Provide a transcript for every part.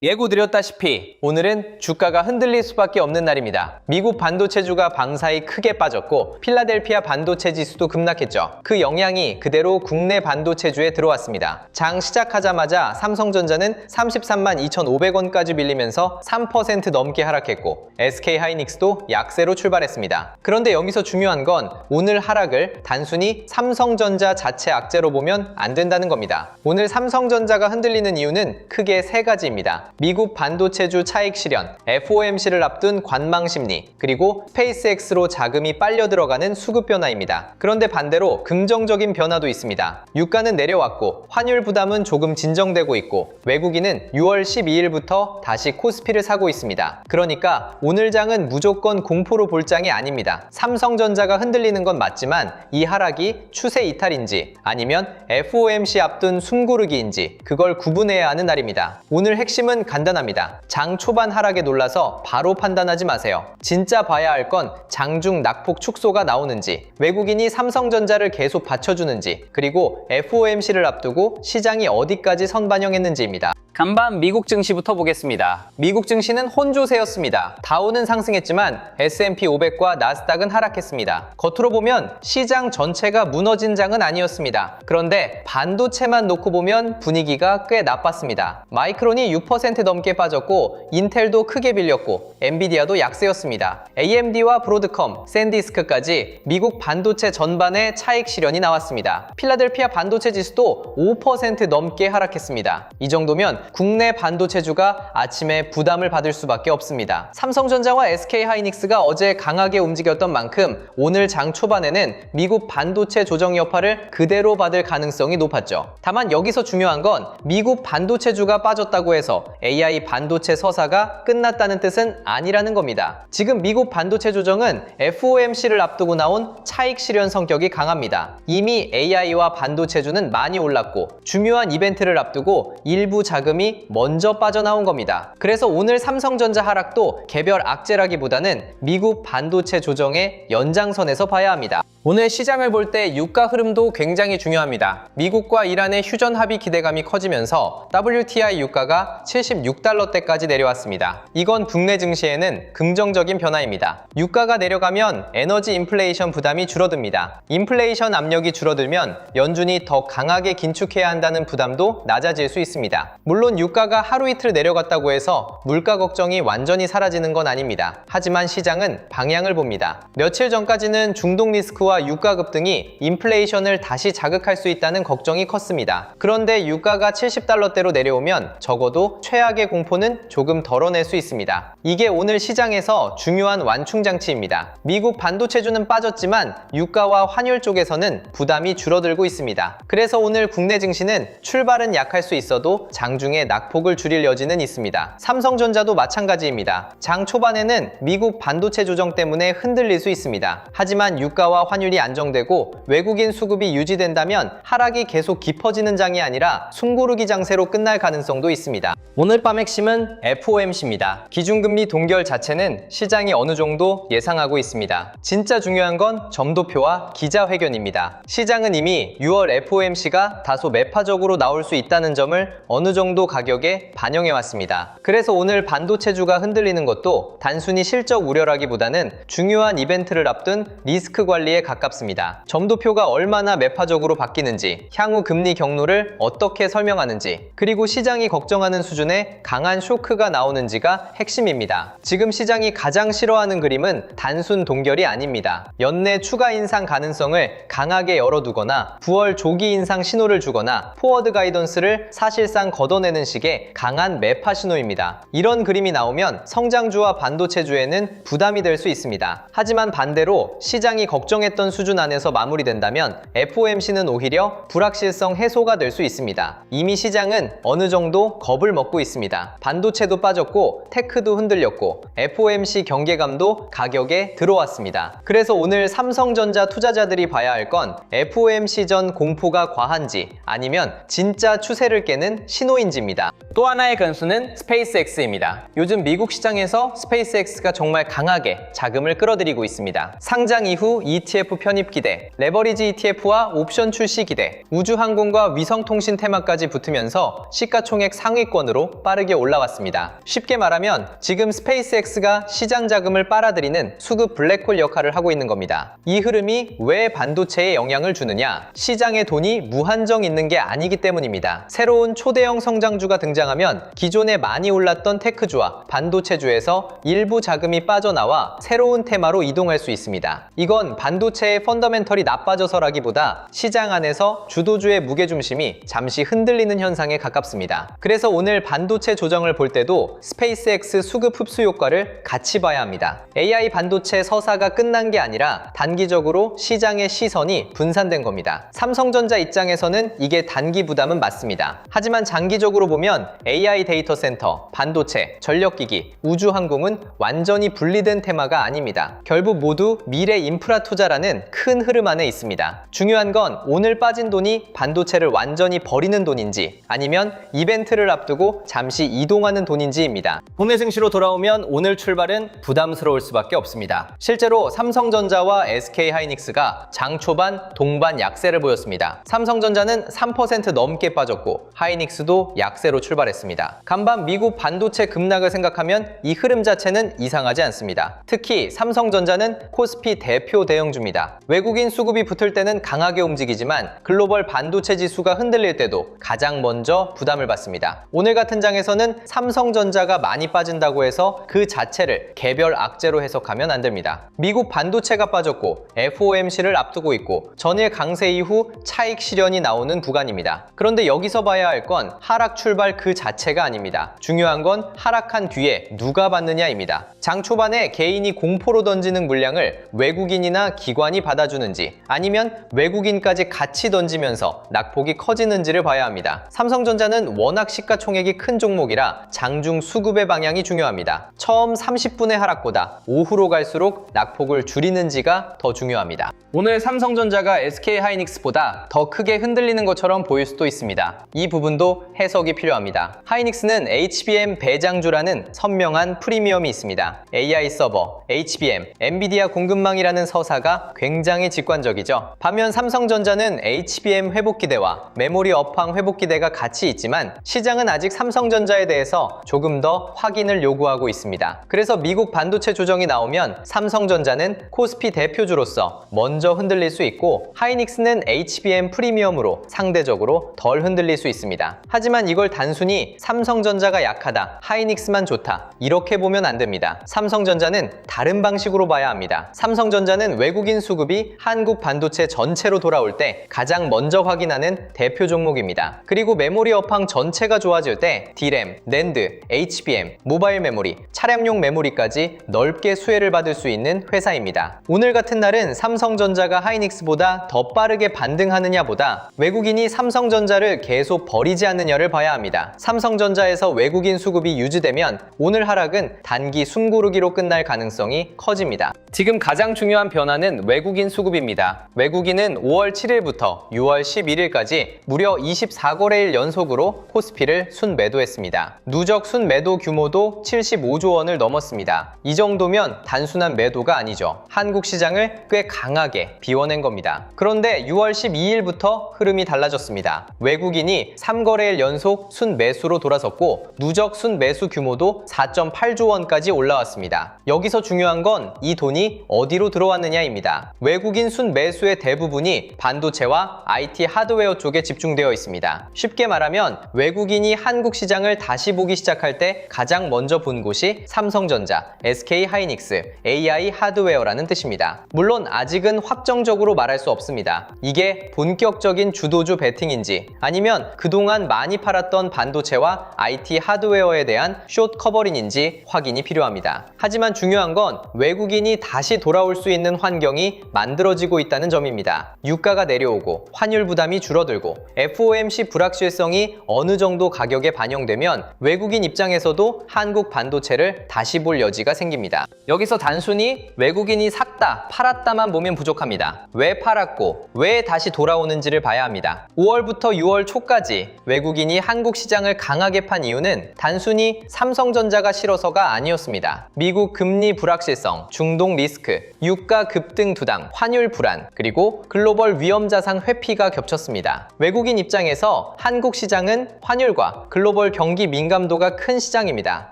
예고드렸다시피 오늘은 주가가 흔들릴 수밖에 없는 날입니다. 미국 반도체주가 방사히 크게 빠졌고 필라델피아 반도체 지수도 급락했죠. 그 영향이 그대로 국내 반도체주에 들어왔습니다. 장 시작하자마자 삼성전자는 33만 2,500원까지 밀리면서 3% 넘게 하락했고 SK하이닉스도 약세로 출발했습니다. 그런데 여기서 중요한 건 오늘 하락을 단순히 삼성전자 자체 악재로 보면 안 된다는 겁니다. 오늘 삼성전자가 흔들리는 이유는 크게 세 가지입니다. 미국 반도체주 차익 실현, FOMC를 앞둔 관망 심리, 그리고 스페이스X로 자금이 빨려 들어가는 수급 변화입니다. 그런데 반대로 긍정적인 변화도 있습니다. 유가는 내려왔고 환율 부담은 조금 진정되고 있고 외국인은 6월 12일부터 다시 코스피를 사고 있습니다. 그러니까 오늘 장은 무조건 공포로 볼 장이 아닙니다. 삼성전자가 흔들리는 건 맞지만 이 하락이 추세 이탈인지 아니면 FOMC 앞둔 숨고르기인지 그걸 구분해야 하는 날입니다. 오늘 핵심은 간단합니다. 장 초반 하락에 놀라서 바로 판단하지 마세요. 진짜 봐야 할 건 장중 낙폭 축소가 나오는지, 외국인이 삼성전자를 계속 받쳐주는지, 그리고 FOMC를 앞두고 시장이 어디까지 선반영했는지입니다. 간밤 미국 증시부터 보겠습니다. 미국 증시는 혼조세였습니다. 다우는 상승했지만 S&P 500과 나스닥은 하락했습니다. 겉으로 보면 시장 전체가 무너진 장은 아니었습니다. 그런데 반도체만 놓고 보면 분위기가 꽤 나빴습니다. 마이크론이 6% 넘게 빠졌고 인텔도 크게 밀렸고 엔비디아도 약세였습니다. AMD와 브로드컴, 샌디스크까지 미국 반도체 전반의 차익 실현이 나왔습니다. 필라델피아 반도체 지수도 5% 넘게 하락했습니다. 이 정도면 국내 반도체주가 아침에 부담을 받을 수밖에 없습니다. 삼성전자와 SK하이닉스가 어제 강하게 움직였던 만큼 오늘 장 초반에는 미국 반도체 조정 여파를 그대로 받을 가능성이 높았죠. 다만 여기서 중요한 건 미국 반도체주가 빠졌다고 해서 AI 반도체 서사가 끝났다는 뜻은 아니라는 겁니다. 지금 미국 반도체 조정은 FOMC를 앞두고 나온 차익 실현 성격이 강합니다. 이미 AI와 반도체주는 많이 올랐고 중요한 이벤트를 앞두고 일부 자금이 먼저 빠져나온 겁니다. 그래서 오늘 삼성전자 하락도 개별 악재라기보다는 미국 반도체 조정의 연장선에서 봐야 합니다. 오늘 시장을 볼 때 유가 흐름도 굉장히 중요합니다. 미국과 이란의 휴전 합의 기대감이 커지면서 WTI 유가가 76달러대까지 내려왔습니다. 이건 국내 증시에는 긍정적인 변화입니다. 유가가 내려가면 에너지 인플레이션 부담이 줄어듭니다. 인플레이션 압력이 줄어들면 연준이 더 강하게 긴축해야 한다는 부담도 낮아질 수 있습니다. 물론 유가가 하루 이틀 내려갔다고 해서 물가 걱정이 완전히 사라지는 건 아닙니다. 하지만 시장은 방향을 봅니다. 며칠 전까지는 중동 리스크와 유가 급등이 인플레이션을 다시 자극할 수 있다는 걱정이 컸습니다. 그런데 유가가 70달러대로 내려오면 적어도 최악의 공포는 조금 덜어낼 수 있습니다. 이게 오늘 시장에서 중요한 완충장치입니다. 미국 반도체주는 빠졌지만 유가와 환율 쪽에서는 부담이 줄어들고 있습니다. 그래서 오늘 국내 증시는 출발은 약할 수 있어도 장중에 낙폭을 줄일 여지는 있습니다. 삼성전자도 마찬가지입니다. 장 초반에는 미국 반도체 조정 때문에 흔들릴 수 있습니다. 하지만 유가와 환율이 안정되고 외국인 수급이 유지된다면 하락이 계속 깊어지는 장이 아니라 숨고르기 장세로 끝날 가능성도 있습니다. 오늘 밤 핵심은 FOMC입니다. 기준금리 동결 자체는 시장이 어느 정도 예상하고 있습니다. 진짜 중요한 건 점도표와 기자회견입니다. 시장은 이미 6월 FOMC가 다소 매파적으로 나올 수 있다는 점을 어느 정도 가격에 반영해왔습니다. 그래서 오늘 반도체주가 흔들리는 것도 단순히 실적 우려라기보다는 중요한 이벤트를 앞둔 리스크 관리에 가깝습니다. 점도표가 얼마나 매파적으로 바뀌는지, 향후 금리 경로를 어떻게 설명하는지, 그리고 시장이 걱정하는 수준의 강한 쇼크가 나오는지가 핵심입니다. 지금 시장이 가장 싫어하는 그림은 단순 동결이 아닙니다. 연내 추가 인상 가능성을 강하게 열어두거나 9월 조기 인상 신호를 주거나 포워드 가이던스를 사실상 걷어내는 식의 강한 매파 신호입니다. 이런 그림이 나오면 성장주와 반도체주에는 부담이 될 수 있습니다. 하지만 반대로 시장이 걱정했던 수준 안에서 마무리된다면 FOMC는 오히려 불확실성 해소가 될 수 있습니다. 이미 시장은 어느 정도 겁을 먹고 있습니다. 반도체도 빠졌고 테크도 흔들렸고 FOMC 경계감도 가격에 들어왔습니다. 그래서 오늘 삼성전자 투자자들이 봐야 할 건 FOMC 전 공포가 과한지 아니면 진짜 추세를 깨는 신호인지 오렌지입니다. 또 하나의 변수는 스페이스X입니다. 요즘 미국 시장에서 스페이스X가 정말 강하게 자금을 끌어들이고 있습니다. 상장 이후 ETF 편입 기대, 레버리지 ETF와 옵션 출시 기대, 우주항공과 위성통신 테마까지 붙으면서 시가총액 상위권으로 빠르게 올라왔습니다. 쉽게 말하면 지금 스페이스X가 시장 자금을 빨아들이는 수급 블랙홀 역할을 하고 있는 겁니다. 이 흐름이 왜 반도체에 영향을 주느냐? 시장에 돈이 무한정 있는 게 아니기 때문입니다. 새로운 초대형 성장주가 등장하면 기존에 많이 올랐던 테크주와 반도체주에서 일부 자금이 빠져나와 새로운 테마로 이동할 수 있습니다. 이건 반도체의 펀더멘털이 나빠져서라기보다 시장 안에서 주도주의 무게중심이 잠시 흔들리는 현상에 가깝습니다. 그래서 오늘 반도체 조정을 볼 때도 스페이스X 수급 흡수 효과를 같이 봐야 합니다. AI 반도체 서사가 끝난 게 아니라 단기적으로 시장의 시선이 분산된 겁니다. 삼성전자 입장에서는 이게 단기 부담은 맞습니다. 하지만 장기적으로 보면 AI 데이터 센터, 반도체, 전력기기, 우주항공은 완전히 분리된 테마가 아닙니다. 결국 모두 미래 인프라 투자라는 큰 흐름 안에 있습니다. 중요한 건 오늘 빠진 돈이 반도체를 완전히 버리는 돈인지 아니면 이벤트를 앞두고 잠시 이동하는 돈인지입니다. 국내 증시로 돌아오면 오늘 출발은 부담스러울 수밖에 없습니다. 실제로 삼성전자와 SK하이닉스가 장 초반 동반 약세를 보였습니다. 삼성전자는 3% 넘게 빠졌고 하이닉스도 약세로 출발했습니다. 간밤 미국 반도체 급락을 생각하면 이 흐름 자체는 이상하지 않습니다. 특히 삼성전자는 코스피 대표 대형주입니다. 외국인 수급이 붙을 때는 강하게 움직이지만 글로벌 반도체 지수가 흔들릴 때도 가장 먼저 부담을 받습니다. 오늘 같은 장에서는 삼성전자가 많이 빠진다고 해서 그 자체를 개별 악재로 해석하면 안 됩니다. 미국 반도체가 빠졌고 FOMC를 앞두고 있고 전일 강세 이후 차익 실현이 나오는 구간입니다. 그런데 여기서 봐야 할 건 하락 출발 그 자체가 아닙니다. 중요한 건 하락한 뒤에 누가 받느냐입니다. 장 초반에 개인이 공포로 던지는 물량을 외국인이나 기관이 받아주는지 아니면 외국인까지 같이 던지면서 낙폭이 커지는지를 봐야 합니다. 삼성전자는 워낙 시가총액이 큰 종목이라 장중 수급의 방향이 중요합니다. 처음 30분의 하락보다 오후로 갈수록 낙폭을 줄이는지가 더 중요합니다. 오늘 삼성전자가 SK하이닉스보다 더 크게 흔들리는 것처럼 보일 수도 있습니다. 이 부분도 해석이 필요합니다. 하이닉스는 HBM 배장주라는 선명한 프리미엄이 있습니다. AI 서버, HBM, 엔비디아 공급망이라는 서사가 굉장히 직관적이죠. 반면 삼성전자는 HBM 회복기대와 메모리 업황 회복기대가 같이 있지만 시장은 아직 삼성전자에 대해서 조금 더 확인을 요구하고 있습니다. 그래서 미국 반도체 조정이 나오면 삼성전자는 코스피 대표주로서 먼저 흔들릴 수 있고 하이닉스는 HBM 프리미엄으로 상대적으로 덜 흔들릴 수 있습니다. 하지만 이걸 단순히 삼성전자가 약하다, 하이닉스만 좋다 이렇게 보면 안 됩니다. 삼성전자는 다른 방식으로 봐야 합니다. 삼성전자는 외국인 수급이 한국 반도체 전체로 돌아올 때 가장 먼저 확인하는 대표 종목입니다. 그리고 메모리 업황 전체가 좋아질 때 D램, 낸드, HBM, 모바일 메모리, 차량용 메모리까지 넓게 수혜를 받을 수 있는 회사입니다. 오늘 같은 날은 삼성전자가 하이닉스보다 더 빠르게 반등하느냐보다 외국인이 삼성전자를 계속 버리지 않느냐를 봐야 합니다. 삼성전자에서 외국인 수급이 유지되면 오늘 하락은 단기 숨고르기로 끝날 가능성이 커집니다. 지금 가장 중요한 변화는 외국인 수급입니다. 외국인은 5월 7일부터 6월 11일까지 무려 24거래일 연속으로 코스피를 순매도했습니다. 누적 순매도 규모도 75조 원을 넘었습니다. 이 정도면 단순한 매도가 아니죠. 한국 시장을 꽤 강하게 비워낸 겁니다. 그런데 6월 12일부터 흐름이 달라졌습니다. 외국인이 3거래일 연속 순매수로 돌아섰고 누적 순매수 규모도 4.8조 원까지 올라왔습니다. 여기서 중요한 건 이 돈이 어디로 들어왔느냐입니다. 외국인 순매수의 대부분이 반도체와 IT 하드웨어 쪽에 집중되어 있습니다. 쉽게 말하면 외국인이 한국 시장을 다시 보기 시작할 때 가장 먼저 본 곳이 삼성전자, SK하이닉스, AI 하드웨어라는 뜻입니다. 물론 아직은 확정적으로 말할 수 없습니다. 이게 본격적인 주도주 베팅인지 아니면 그동안 많이 팔았던 반도체와 IT 하드웨어에 대한 숏 커버링인지 확인이 필요합니다. 하지만 중요한 건 외국인이 다시 돌아올 수 있는 환경이 만들어지고 있다는 점입니다. 유가가 내려오고 환율 부담이 줄어들고 FOMC 불확실성이 어느 정도 가격에 반영되면 외국인 입장에서도 한국 반도체를 다시 볼 여지가 생깁니다. 여기서 단순히 외국인이 샀다, 팔았다만 보면 부족합니다. 왜 팔았고 왜 다시 돌아오는지를 봐야 합니다. 5월부터 6월 초까지 외국인이 한국 시장을 강하게 판 이유는 단순히 삼성전자가 싫어서가 아니었습니다. 미국 금리 불확실성, 중동 리스크, 유가 급등 두당, 환율 불안, 그리고 글로벌 위험자산 회피가 겹쳤습니다. 외국인 입장에서 한국 시장은 환율과 글로벌 경기 민감도가 큰 시장입니다.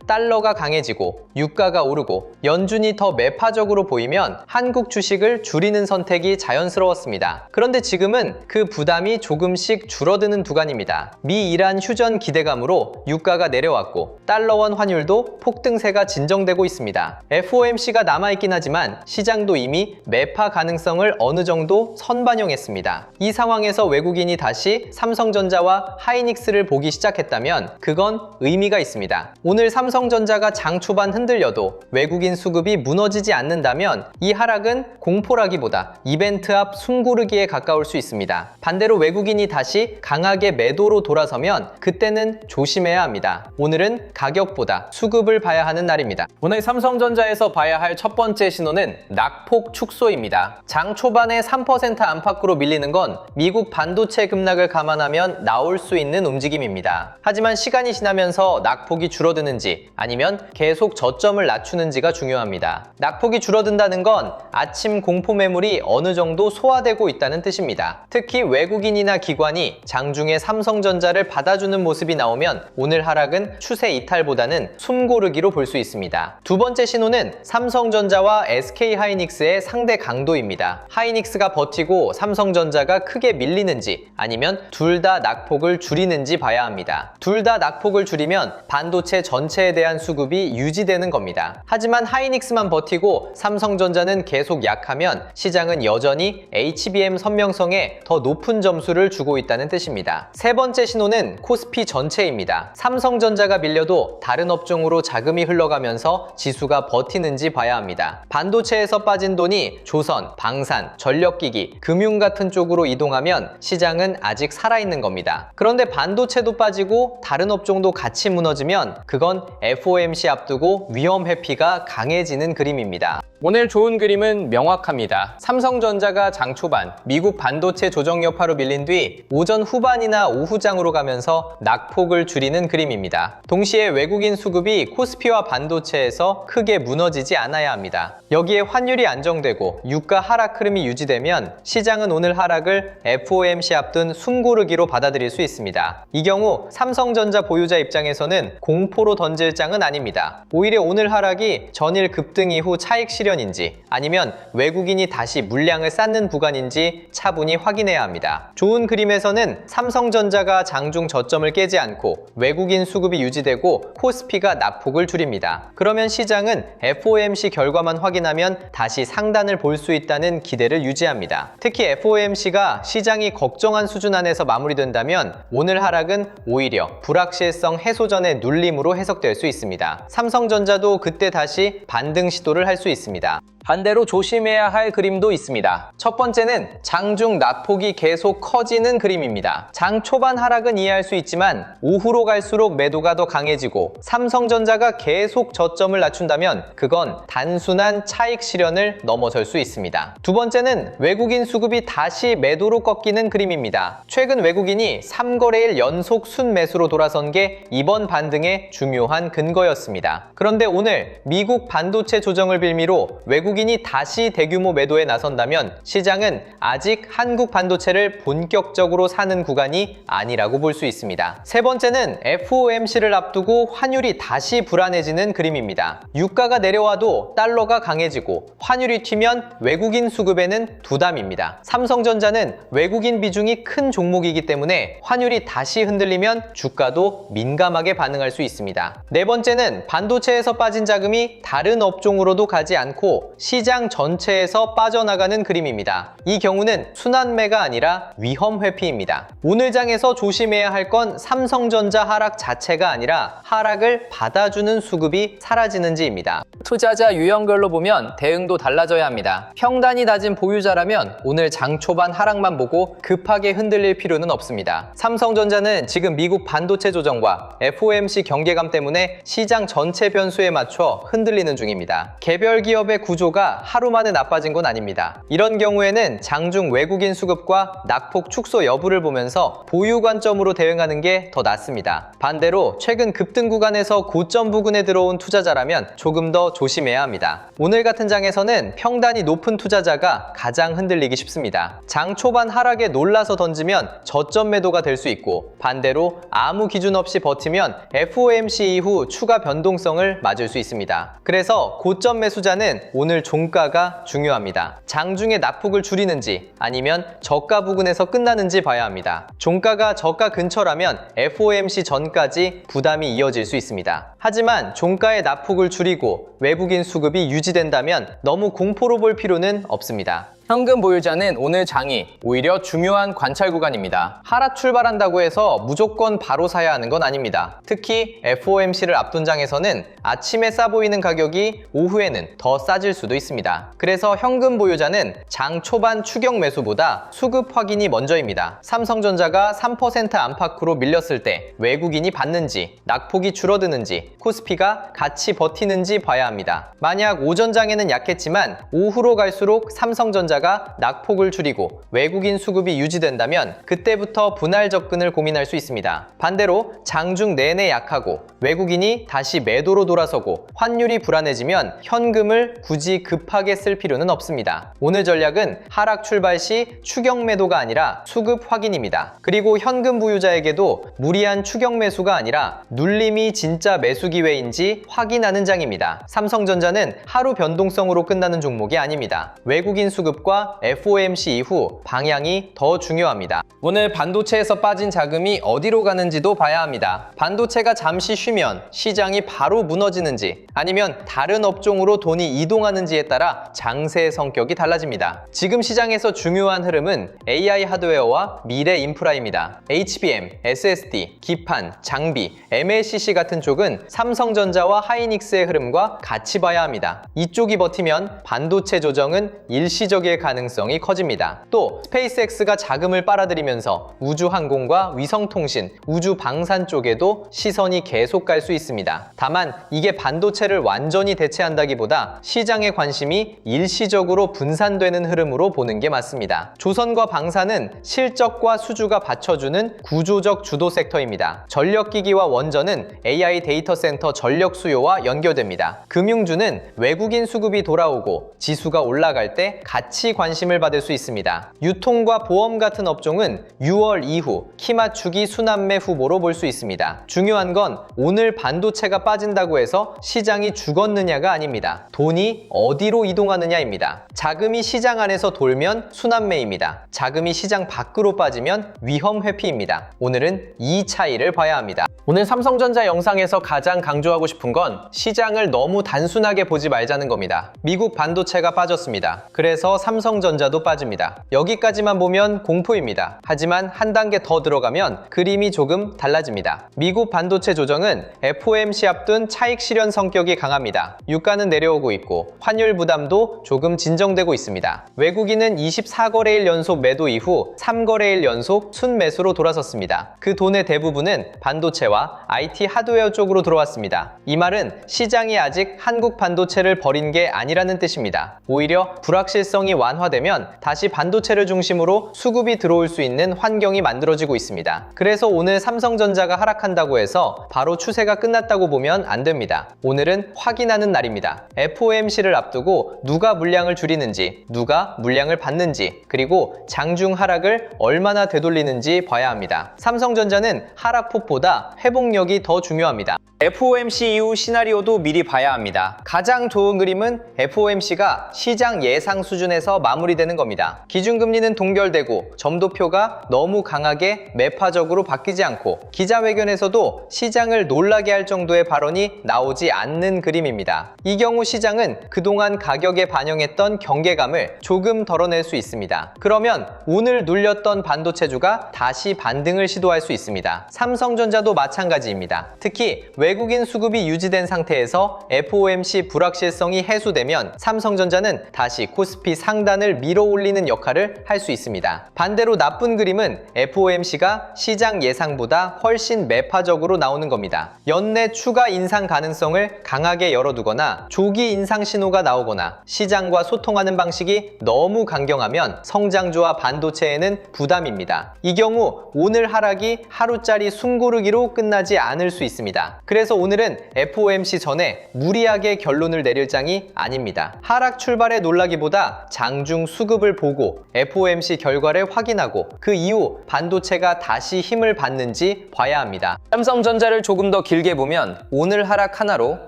달러가 강해지고 유가가 오르고 연준이 더 매파적으로 보이면 한국 주식을 줄이는 선택이 자연스러웠습니다. 그런데 지금은 그 부담이 조금씩 줄어드는 구간입니다. 미 이란 휴전 기대감으로 유가가 내려왔고 달러원 환율도 폭등세가 진정되고 있습니다. FOMC가 남아있긴 하지만 시장도 이미 매파 가능성을 어느 정도 선반영했습니다. 이 상황에서 외국인이 다시 삼성전자와 하이닉스를 보기 시작했다면 그건 의미가 있습니다. 오늘 삼성전자가 장 초반 흔들려도 외국인 수급이 무너지지 않는다면 이 하락은 공포라기보다 이벤트 앞 숨고르기에 가까울 수 있습니다. 반대로 외국인이 다시 강하게 매도로 돌아서면 그때는 조심해야 합니다. 오늘은 가격보다 수급을 봐야 하는 날입니다. 오늘 삼성전자에서 봐야 할 첫 번째 신호는 낙폭 축소입니다. 장 초반에 3% 안팎으로 밀리는 건 미국 반도체 급락을 감안하면 나올 수 있는 움직임입니다. 하지만 시간이 지나면서 낙폭이 줄어드는지 아니면 계속 저점을 낮추는지가 중요합니다. 낙폭이 줄어든다는 건 아침 공포 매물이 어느 정도 소화되고 있다는 뜻입니다. 특히 외국인이나 기관이 장중에 삼성전자를 받아주는 모습이 나오면 오늘 하락은 추세 이탈보다는 숨고르기로 볼 수 있습니다. 두 번째 신호는 삼성전자와 SK하이닉스의 상대 강도입니다. 하이닉스가 버티고 삼성전자가 크게 밀리는지 아니면 둘 다 낙폭을 줄이는지 봐야 합니다. 둘 다 낙폭을 줄이면 반도체 전체에 대한 수급이 유지되는 겁니다. 하지만 하이닉스만 버티고 삼성전자는 계속 약하면 시장은 여전히 HBM 선명성에 더 높은 점수를 주고 있다는 뜻입니다. 세 번째 신호는 코스피 전체입니다. 삼성전자가 밀려도 다른 업종으로 자금이 흘러가면서 지수가 버티는지 봐야 합니다. 반도체에서 빠진 돈이 조선, 방산, 전력기기, 금융 같은 쪽으로 이동하면 시장은 아직 살아있는 겁니다. 그런데 반도체도 빠지고 다른 업종도 같이 무너지면 그건 FOMC 앞두고 위험 회피가 강해지는 그림입니다. 오늘 좋은 그림은 명확합니다. 삼성전자가 장 초반 미국 반도체 조정 여파로 밀린 뒤 오전 후반이나 오후장으로 가면서 낙폭을 줄이는 그림입니다. 동시에 외국인 수급이 코스피와 반도체에서 크게 무너지지 않아야 합니다. 여기에 환율이 안정되고 유가 하락 흐름이 유지되면 시장은 오늘 하락을 FOMC 앞둔 숨고르기로 받아들일 수 있습니다. 이 경우 삼성전자 보유자 입장에서는 공포로 던질 장은 아닙니다. 오히려 오늘 하락이 전일 급등 이후 차익 실현인지 아니면 외국인이 다시 물량을 쌓는 구간인지 차분히 확인해야 합니다. 좋은 그림에서는 삼성전자가 장중 저점을 깨지 않고 외국인 수급이 유지되고 코스피가 낙폭을 줄입니다. 그러면 시장은 FOMC 결과만 확인하면 다시 상단을 볼 수 있다는 기대를 유지합니다. 특히 FOMC가 시장이 걱정한 수준 안에서 마무리된다면 오늘 하락은 오히려 불확실성 해소 전의 눌림으로 해석될 수 있습니다. 삼성전자도 그때 다시 반등 시도를 할 수 있습니다. 반대로 조심해야 할 그림도 있습니다. 첫 번째는 장중 낙폭이 계속 커지는 그림입니다. 장 초반 하락은 이해할 수 있지만 오후로 갈수록 매도가 더 강해지고 삼성전자가 계속 저점을 낮춘다면 그건 단순한 차익 실현을 넘어설 수 있습니다. 두 번째는 외국인 수급이 다시 매도로 꺾이는 그림입니다. 최근 외국인이 3거래일 연속 순매수로 돌아선 게 이번 반등의 중요한 근거였습니다. 그런데 오늘 미국 반도체 조정을 빌미로 외국인이 다시 대규모 매도에 나선다면 시장은 아직 한국 반도체를 본격적으로 사는 구간이 아니라고 볼 수 있습니다. 세 번째는 FOMC를 앞두고 환율이 다시 불안해지는 그림입니다. 유가가 내려와도 달러가 강해지고 환율이 튀면 외국인 수급에는 부담입니다. 삼성전자는 외국인 비중이 큰 종목이기 때문에 환율이 다시 흔들리면 주가도 민감하게 반응할 수 있습니다. 네 번째는 반도체에서 빠진 자금이 다른 업종으로도 가지 않고 시장 전체에서 빠져나가는 그림입니다. 이 경우는 순환매가 아니라 위험 회피입니다. 오늘 장에서 조심해야 할 건 삼성전자 하락 자체가 아니라 하락을 받아주는 수급이 사라지는지입니다. 투자자 유형별로 보면 대응도 달라져야 합니다. 평단이 낮은 보유자라면 오늘 장 초반 하락만 보고 급하게 흔들릴 필요는 없습니다. 삼성전자는 지금 미국 반도체 조정과 FOMC 경계감 때문에 시장 전체 변수에 맞춰 흔들리는 중입니다. 개별 기업의 구조가 하루 만에 나빠진 건 아닙니다. 이런 경우에는 장중 외국인 수급과 낙폭 축소 여부를 보면서 보유 관점으로 대응하는 게 더 낫습니다. 반대로 최근 급등 구간에서 고점 부근에 들어온 투자자라면 조금 더 조심해야 합니다. 오늘 같은 장에서는 평단이 높은 투자자가 가장 흔들리기 쉽습니다. 장 초반 하락에 놀라서 던지면 저점 매도가 될 수 있고, 반대로 아무 기준 없이 버티면 FOMC 이후 추가 변동성을 맞을 수 있습니다. 그래서 고점 매수자는 오늘 종가가 중요합니다. 장중에 낙폭을 줄이는지 아니면 저가 부근에서 끝나는지 봐야 합니다. 종가가 저가 근처라면 FOMC 전까지 부담이 이어질 수 있습니다. 하지만 종가의 낙폭을 줄이고 외국인 수급이 유지된다면 너무 공포로 볼 필요는 없습니다. 현금 보유자는 오늘 장이 오히려 중요한 관찰 구간입니다. 하락 출발한다고 해서 무조건 바로 사야 하는 건 아닙니다. 특히 FOMC를 앞둔 장에서는 아침에 싸 보이는 가격이 오후에는 더 싸질 수도 있습니다. 그래서 현금 보유자는 장 초반 추격 매수보다 수급 확인이 먼저입니다. 삼성전자가 3% 안팎으로 밀렸을 때 외국인이 받는지, 낙폭이 줄어드는지, 코스피가 같이 버티는지 봐야 합니다. 만약 오전 장에는 약했지만 오후로 갈수록 삼성전자가 낙폭을 줄이고 외국인 수급이 유지된다면 그때부터 분할 접근을 고민할 수 있습니다. 반대로 장중 내내 약하고 외국인이 다시 매도로 돌아서고 환율이 불안해지면 현금을 굳이 급하게 쓸 필요는 없습니다. 오늘 전략은 하락 출발 시 추격 매도가 아니라 수급 확인입니다. 그리고 현금 보유자에게도 무리한 추격 매수가 아니라 눌림이 진짜 매수 기회인지 확인하는 장입니다. 삼성전자는 하루 변동성으로 끝나는 종목이 아닙니다. 외국인 수급과 FOMC 이후 방향이 더 중요합니다. 오늘 반도체에서 빠진 자금이 어디로 가는지도 봐야 합니다. 반도체가 잠시 쉬면 시장이 바로 무너지는지 아니면 다른 업종으로 돈이 이동하는지에 따라 장세의 성격이 달라집니다. 지금 시장에서 중요한 흐름은 AI 하드웨어와 미래 인프라입니다. HBM, SSD, 기판, 장비, MLCC 같은 쪽은 삼성전자와 하이닉스의 흐름과 같이 봐야 합니다. 이쪽이 버티면 반도체 조정은 일시적일 가능성이 커집니다. 또 스페이스X가 자금을 빨아들이면서 우주항공과 위성통신, 우주방산 쪽에도 시선이 계속 갈 수 있습니다. 다만 이게 반도체를 완전히 대체한다기보다 시장의 관심이 일시적으로 분산되는 흐름으로 보는 게 맞습니다. 조선과 방산은 실적과 수주가 받쳐주는 구조적 주도 섹터입니다. 전력기기와 원전은 AI 데이터 센터 전력 수요와 연결됩니다. 금융주는 외국인 수급이 돌아오고 지수가 올라갈 때 같이 관심을 받을 수 있습니다. 유통과 보험 같은 업종은 6월 이후 키 맞추기 순환매 후보로 볼 수 있습니다. 중요한 건 오늘 반도체가 빠진다고 해서 시장이 죽었느냐가 아닙니다. 돈이 어디로 이동하느냐입니다. 자금이 시장 안에서 돌면 순환매입니다. 자금이 시장 밖으로 빠지면 위험 회피입니다. 오늘은 이 차이를 봐야 합니다. 오늘 삼성전자 영상에서 가장 강조하고 싶은 건 시장을 너무 단순하게 보지 말자는 겁니다. 미국 반도체가 빠졌습니다. 그래서 삼성전자도 빠집니다. 여기까지만 보면 공포입니다. 하지만 한 단계 더 들어가면 그림이 조금 달라집니다. 미국 반도체 조정은 FOMC 앞둔 차익 실현 성격이 강합니다. 유가는 내려오고 있고 환율 부담도 조금 진정되고 있습니다. 외국인은 24거래일 연속 매도 이후 3거래일 연속 순매수로 돌아섰습니다. 그 돈의 대부분은 반도체와 IT 하드웨어 쪽으로 들어왔습니다. 이 말은 시장이 아직 한국 반도체를 버린 게 아니라는 뜻입니다. 오히려 불확실성이 완화되면 다시 반도체를 중심으로 수급이 들어올 수 있는 환경이 만들어지고 있습니다. 그래서 오늘 삼성전자가 하락한다고 해서 바로 추세가 끝났다고 보면 안 됩니다. 오늘은 확인하는 날입니다. FOMC를 앞두고 누가 물량을 줄이는지, 누가 물량을 받는지, 그리고 장중 하락을 얼마나 되돌리는지 봐야 합니다. 삼성전자는 하락폭보다 회복력이 더 중요합니다. FOMC 이후 시나리오도 미리 봐야 합니다. 가장 좋은 그림은 FOMC가 시장 예상 수준에서 곳에서 마무리되는 겁니다. 기준금리는 동결되고 점도표가 너무 강하게 매파적으로 바뀌지 않고 기자회견에서도 시장을 놀라게 할 정도의 발언이 나오지 않는 그림입니다. 이 경우 시장은 그동안 가격에 반영했던 경계감을 조금 덜어낼 수 있습니다. 그러면 오늘 눌렸던 반도체주가 다시 반등을 시도할 수 있습니다. 삼성전자도 마찬가지입니다. 특히 외국인 수급이 유지된 상태에서 FOMC 불확실성이 해소되면 삼성전자는 다시 코스피 상단을 밀어 올리는 역할을 할 수 있습니다. 반대로 나쁜 그림은 FOMC가 시장 예상보다 훨씬 매파적으로 나오는 겁니다. 연내 추가 인상 가능성을 강하게 열어두거나 조기 인상 신호가 나오거나 시장과 소통하는 방식이 너무 강경하면 성장주와 반도체에는 부담입니다. 이 경우 오늘 하락이 하루짜리 숨고르기로 끝나지 않을 수 있습니다. 그래서 오늘은 FOMC 전에 무리하게 결론을 내릴 장이 아닙니다. 하락 출발에 놀라기보다 장중 수급을 보고 FOMC 결과를 확인하고 그 이후 반도체가 다시 힘을 받는지 봐야 합니다. 삼성전자를 조금 더 길게 보면 오늘 하락 하나로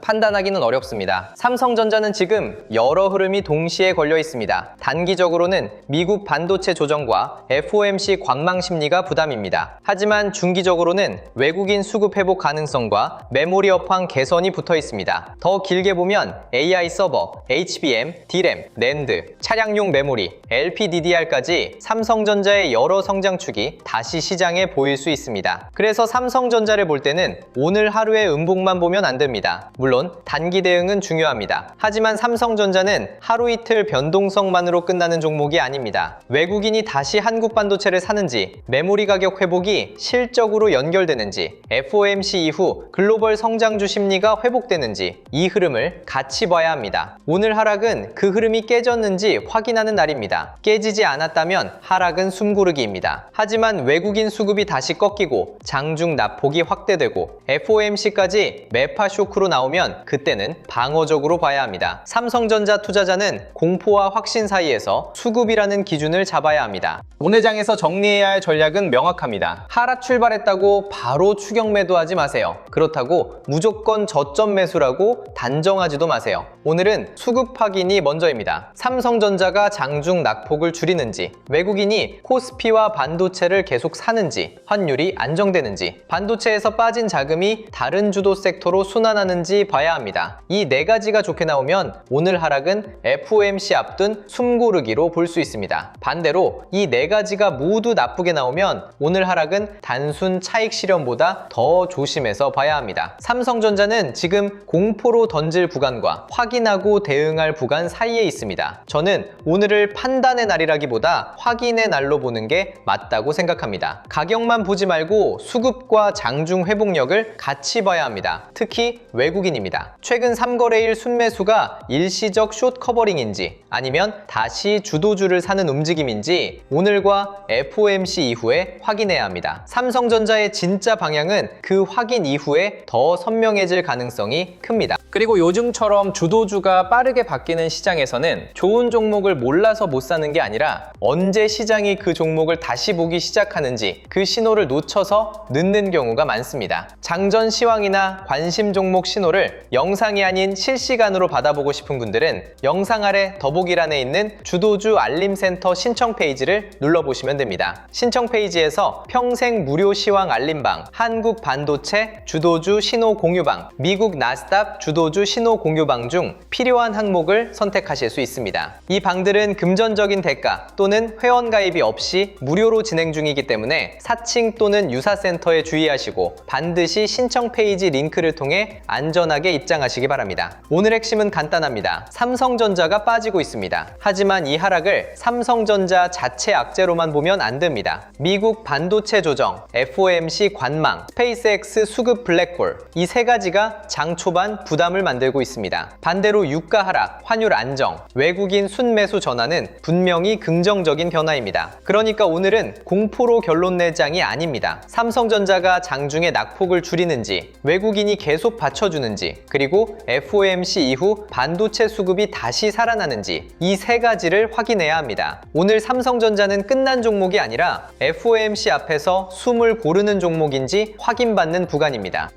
판단하기는 어렵습니다. 삼성전자는 지금 여러 흐름이 동시에 걸려 있습니다. 단기적으로는 미국 반도체 조정과 FOMC 관망 심리가 부담입니다. 하지만 중기적으로는 외국인 수급 회복 가능성과 메모리 업황 개선이 붙어 있습니다. 더 길게 보면 AI 서버, HBM, DRAM, NAND, 차량용 메모리, LPDDR까지 삼성전자의 여러 성장축이 다시 시장에 보일 수 있습니다. 그래서 삼성전자를 볼 때는 오늘 하루의 음봉만 보면 안 됩니다. 물론 단기 대응은 중요합니다. 하지만 삼성전자는 하루 이틀 변동성만으로 끝나는 종목이 아닙니다. 외국인이 다시 한국 반도체를 사는지, 메모리 가격 회복이 실적으로 연결되는지, FOMC 이후 글로벌 성장주 심리가 회복되는지 이 흐름을 같이 봐야 합니다. 오늘 하락은 그 흐름이 깨졌는지 확인하는 날입니다. 깨지지 않았다면 하락은 숨고르기입니다. 하지만 외국인 수급이 다시 꺾이고 장중 낙폭이 확대되고 FOMC까지 매파 쇼크로 나오면 그때는 방어적으로 봐야 합니다. 삼성전자 투자자는 공포와 확신 사이에서 수급이라는 기준을 잡아야 합니다. 오늘 장에서 정리해야 할 전략은 명확합니다. 하락 출발했다고 바로 추격 매도하지 마세요. 그렇다고 무조건 저점 매수라고 단정하지도 마세요. 오늘은 수급 확인이 먼저입니다. 삼성전자가 장중 낙폭을 줄이는지, 외국인이 코스피와 반도체를 계속 사는지, 환율이 안정되는지, 반도체에서 빠진 자금이 다른 주도 섹터로 순환하는지 봐야 합니다. 이 네 가지가 좋게 나오면 오늘 하락은 FOMC 앞둔 숨고르기로 볼 수 있습니다. 반대로 이 네 가지가 모두 나쁘게 나오면 오늘 하락은 단순 차익 실현보다 더 조심해서 봐야 합니다. 삼성전자는 지금 공포로 던질 구간과 확인하고 대응할 구간 사이에 있습니다. 저는 오늘을 판단의 날이라기보다 확인의 날로 보는 게 맞다고 생각합니다. 가격만 보지 말고 수급과 장중 회복력을 같이 봐야 합니다. 특히 외국인입니다. 최근 3거래일 순매수가 일시적 숏 커버링인지 아니면 다시 주도주를 사는 움직임인지 오늘과 FOMC 이후에 확인해야 합니다. 삼성전자의 진짜 방향은 그 확인 이후에 더 선명해질 가능성이 큽니다. 그리고 요즘처럼 주도주가 빠르게 바뀌는 시장에서는 좋은 종목을 몰라서 못 사는 게 아니라 언제 시장이 그 종목을 다시 보기 시작하는지 그 신호를 놓쳐서 늦는 경우가 많습니다. 장전 시황이나 관심 종목 신호를 영상이 아닌 실시간으로 받아보고 싶은 분들은 영상 아래 더보기란에 있는 주도주 알림센터 신청 페이지를 눌러보시면 됩니다. 신청 페이지에서 평생 무료 시황 알림방, 한국 반도체 주도주 신호 공유방, 미국 나스닥 주도주 신호 공유방 중 필요한 항목을 선택하실 수 있습니다. 이 방들은 금전적인 대가 또는 회원가입이 없이 무료로 진행 중이기 때문에 사칭 또는 유사센터에 주의하시고 반드시 신청 페이지 링크를 통해 안전하게 입장하시기 바랍니다. 오늘 핵심은 간단합니다. 삼성전자가 빠지고 있습니다. 하지만 이 하락을 삼성전자 자체 악재로만 보면 안 됩니다. 미국 반도체 조정, FOMC 관망, 스페이스X 수급 블랙홀 이 세 가지가 장 초반 부담을 만들고 있습니다. 반대로 유가 하락, 환율 안정, 외국인 순매수 전환은 분명히 긍정적인 변화입니다. 그러니까 오늘은 공포로 결론 낼 장이 아닙니다. 삼성전자가 장중에 낙폭을 줄이는지, 외국인이 계속 받쳐주는지, 그리고 FOMC 이후 반도체 수급이 다시 살아나는지 이 세 가지를 확인해야 합니다. 오늘 삼성전자는 끝난 종목이 아니라 FOMC 앞에서 숨을 고르는 종목인지 확인받는 구간입니다.